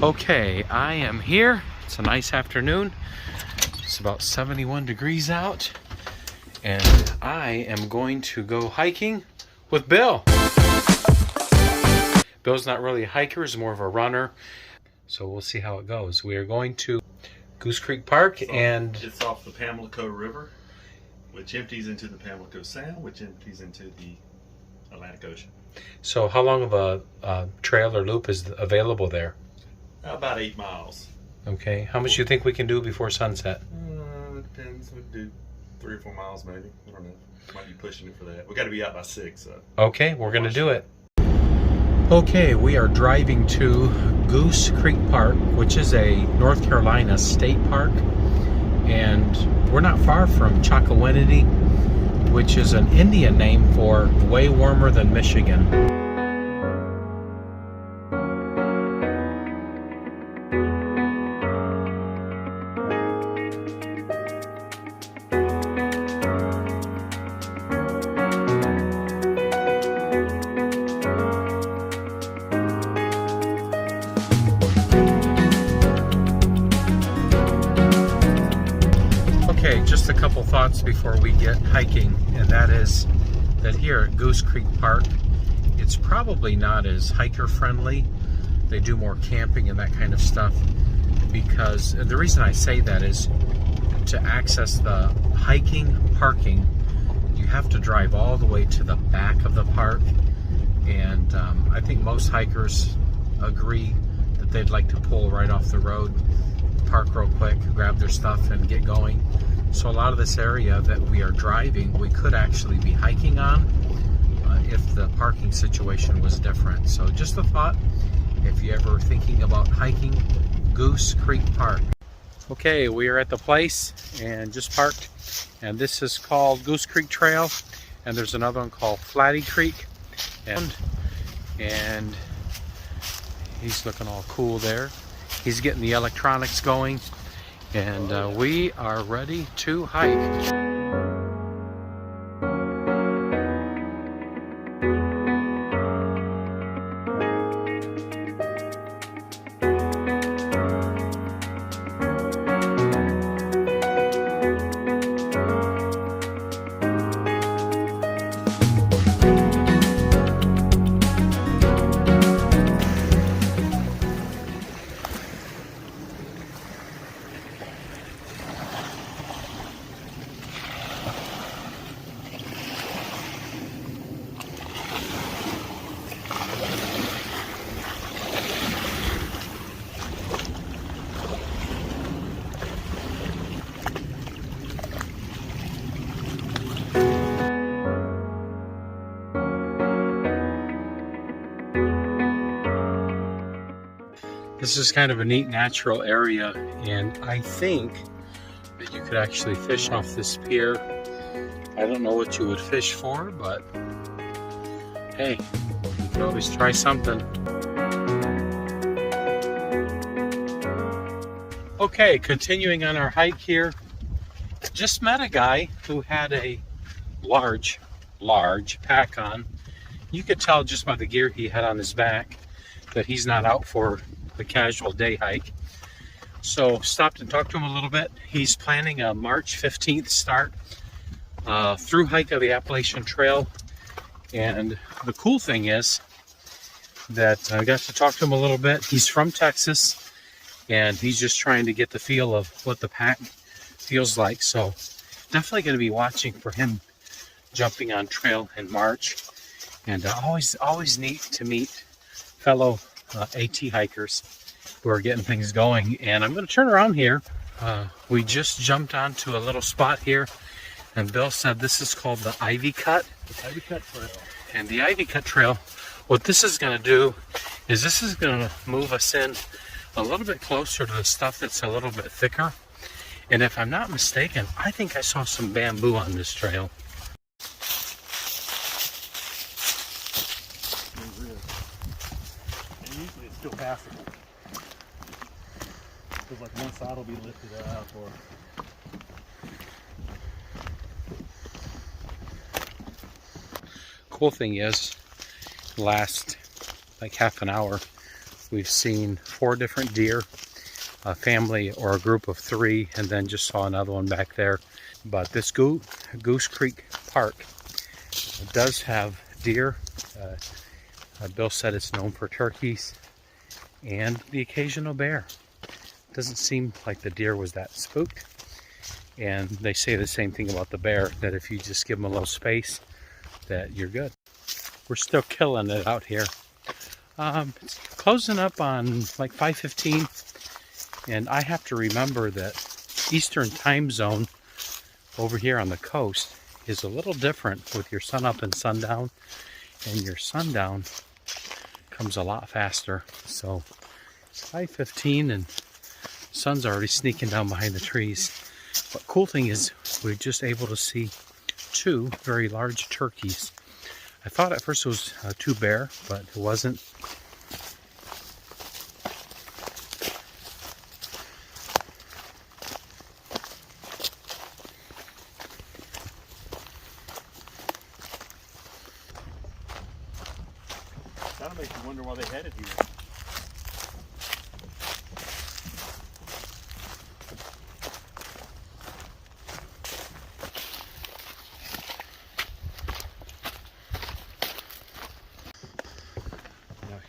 Okay, I am here. It's a nice afternoon. It's about 71 degrees out. And I am going to go hiking with Bill. Bill's not really a hiker, he's more of a runner. So we'll see how it goes. We are going to Goose Creek Park, and it's off the Pamlico River, which empties into the Pamlico Sound, which empties into the Atlantic Ocean. So how long of a trail or loop is available there? About 8 miles. Okay. How much do you think we can do before sunset? Depends. We'd do 3 or 4 miles maybe. I don't know. Might be pushing it for that. We got to be out by 6. So. Okay, we're going to do it. Okay, we are driving to Goose Creek Park, which is a North Carolina state park. And we're not far from Chicowinity, which is an Indian name for way warmer than Michigan. Okay, just a couple thoughts before we get hiking, and that is that here at Goose Creek Park, it's probably not as hiker friendly. They do more camping and that kind of stuff, because the reason I say that is to access the hiking parking, you have to drive all the way to the back of the park, and I think most hikers agree that they'd like to pull right off the road, park real quick, grab their stuff and get going. So a lot of this area that we are driving, we could actually be hiking on if the parking situation was different. So just a thought, if you're ever thinking about hiking Goose Creek Park. Okay, we are at the place and just parked, and this is called Goose Creek Trail, and there's another one called Flatty Creek, and he's looking all cool there. He's getting the electronics going, and we are ready to hike. This is kind of a neat natural area, and I think that you could actually fish off this pier. I don't know what you would fish for, but hey, you could always try something. Okay, continuing on our hike here, just met a guy who had a large pack on. You could tell just by the gear he had on his back that he's not out for the casual day hike. So stopped and talked to him a little bit. He's planning a March 15th start through hike of the Appalachian Trail. And the cool thing is that I got to talk to him a little bit. He's from Texas, and he's just trying to get the feel of what the pack feels like. So definitely going to be watching for him jumping on trail in March. And always neat to meet fellow AT hikers who are getting things going. And I'm going to turn around here. We just jumped onto a little spot here, and Bill said this is called the Ivy Cut. The Ivy Cut Trail. And the Ivy Cut Trail, what this is going to do is this is going to move us in a little bit closer to the stuff that's a little bit thicker. And if I'm not mistaken, I think I saw some bamboo on this trail. Usually it's still passable. Because like one side will be lifted up or... Cool thing is, last like half an hour, We've seen 4 different deer, a family or a group of 3, and then just saw another one back there. But this Goose Creek Park does have deer. Bill said it's known for turkeys and the occasional bear. Doesn't seem like the deer was that spooked. And they say the same thing about the bear, that if you just give them a little space, that you're good. We're still killing it out here. It's closing up on like 5:15, and I have to remember that Eastern time zone over here on the coast is a little different with your sun up and sundown, and your sundown comes a lot faster. So it's 5:15 and sun's already sneaking down behind the trees. But cool thing is we're just able to see 2 very large turkeys. I thought at first it was 2 bear, but it wasn't. That'll make you wonder why they headed here.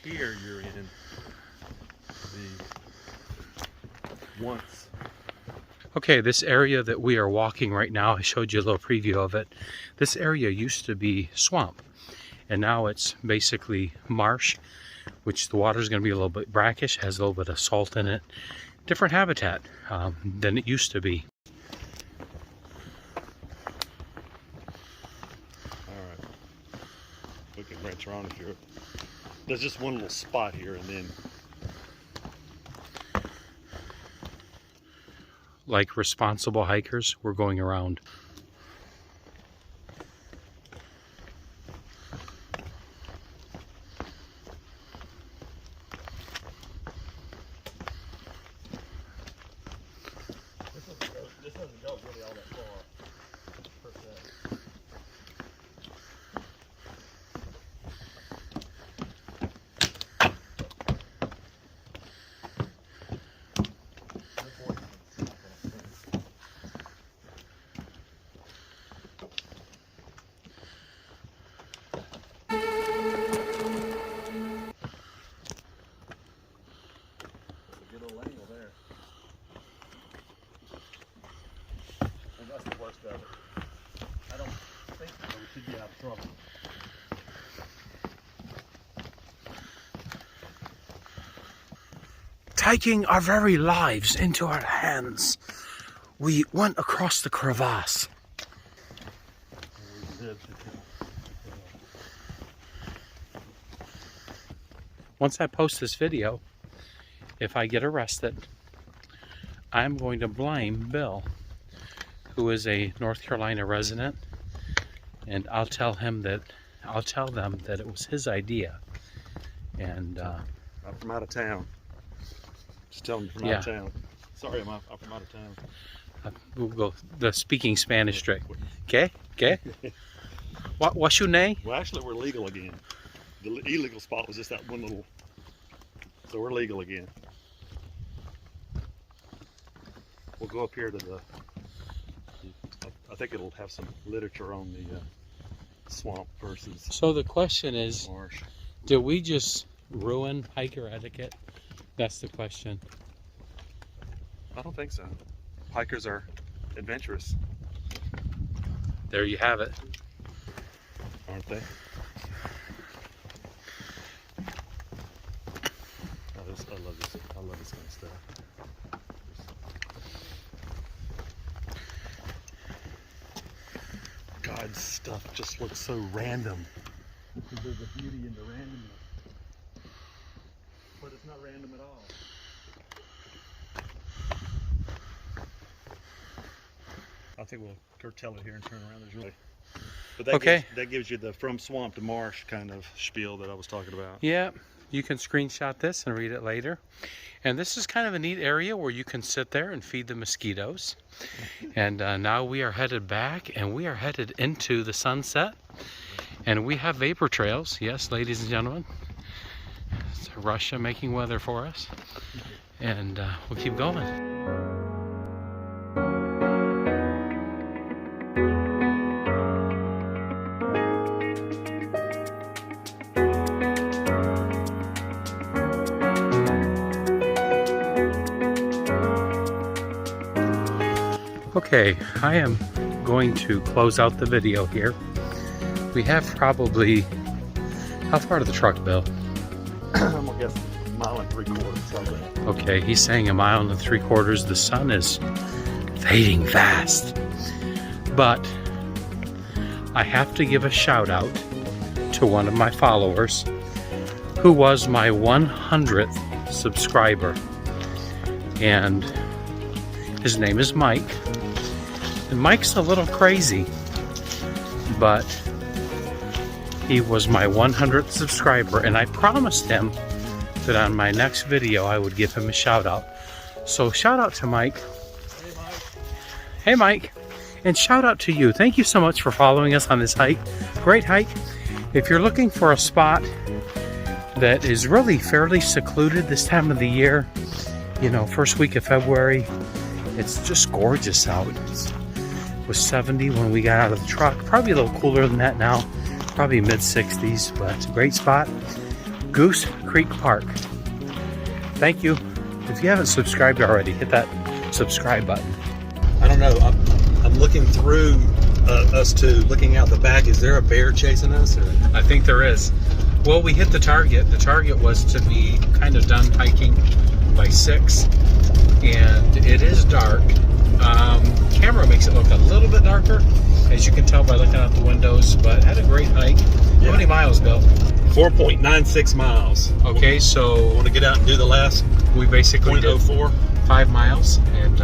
Here you're in the once. Okay, this area that we are walking right now, I showed you a little preview of it. This area used to be swamp, and now it's basically marsh, which the water is going to be a little bit brackish, has a little bit of salt in it. Different habitat than it used to be. Alright. We can branch around if you're... There's just one little spot here, and then... Like responsible hikers, we're going around. This doesn't go really all that far, per se. Of it. I don't think so. We should be out of trouble. Taking our very lives into our hands, we went across the crevasse. Once I post this video, if I get arrested, I'm going to blame Bill, who is a North Carolina resident, and I'll tell them that it was his idea. And I'm from out of town. Just tell them from out of town. Sorry, I'm from out of town. We'll go the speaking Spanish trick. Okay? Okay? What's your name? Well, actually, we're legal again. The illegal spot was just that one little... So we're legal again. We'll go up here to the... I think it'll have some literature on the swamp versus So the question is, marsh. did we just ruin hiker etiquette? That's the question. I don't think so. Hikers are adventurous. There you have it. Aren't they? I love this. I love this kind of stuff. God's stuff just looks so random. There's a beauty in the randomness, but it's not random at all. I think we'll curtail it here and turn around. There's really, but that gives you the from swamp to marsh kind of spiel that I was talking about. Yeah, you can screenshot this and read it later. And this is kind of a neat area where you can sit there and feed the mosquitoes. And now we are headed back, and we are headed into the sunset. And we have vapor trails, yes, ladies and gentlemen. It's Russia making weather for us. And we'll keep going. Okay, I am going to close out the video here. We have probably, how far to the truck, Bill? I'm gonna guess 1 3/4 probably. Okay, he's saying 1 3/4. The sun is fading fast. But I have to give a shout out to one of my followers who was my 100th subscriber. And his name is Mike. And Mike's a little crazy, but he was my 100th subscriber, and I promised him that on my next video I would give him a shout out. So shout out to Mike. Hey Mike. Hey Mike. And shout out to you. Thank you so much for following us on this hike. Great hike. If you're looking for a spot that is really fairly secluded this time of the year, you know, first week of February, it's just gorgeous out. It was 70 when we got out of the truck. Probably a little cooler than that now. Probably mid-60s, but it's a great spot. Goose Creek Park. Thank you. If you haven't subscribed already, hit that subscribe button. I don't know. I'm looking through us two, looking out the back. Is there a bear chasing us? Or? I think there is. Well, we hit the target. The target was to be kind of done hiking by 6, and it is dark. Camera makes it look a little bit darker, as you can tell by looking out the windows, but had a great hike. How many miles, Bill? 4.96 miles. Okay, so want to get out and do the last we basically did 0.04. 5 miles, and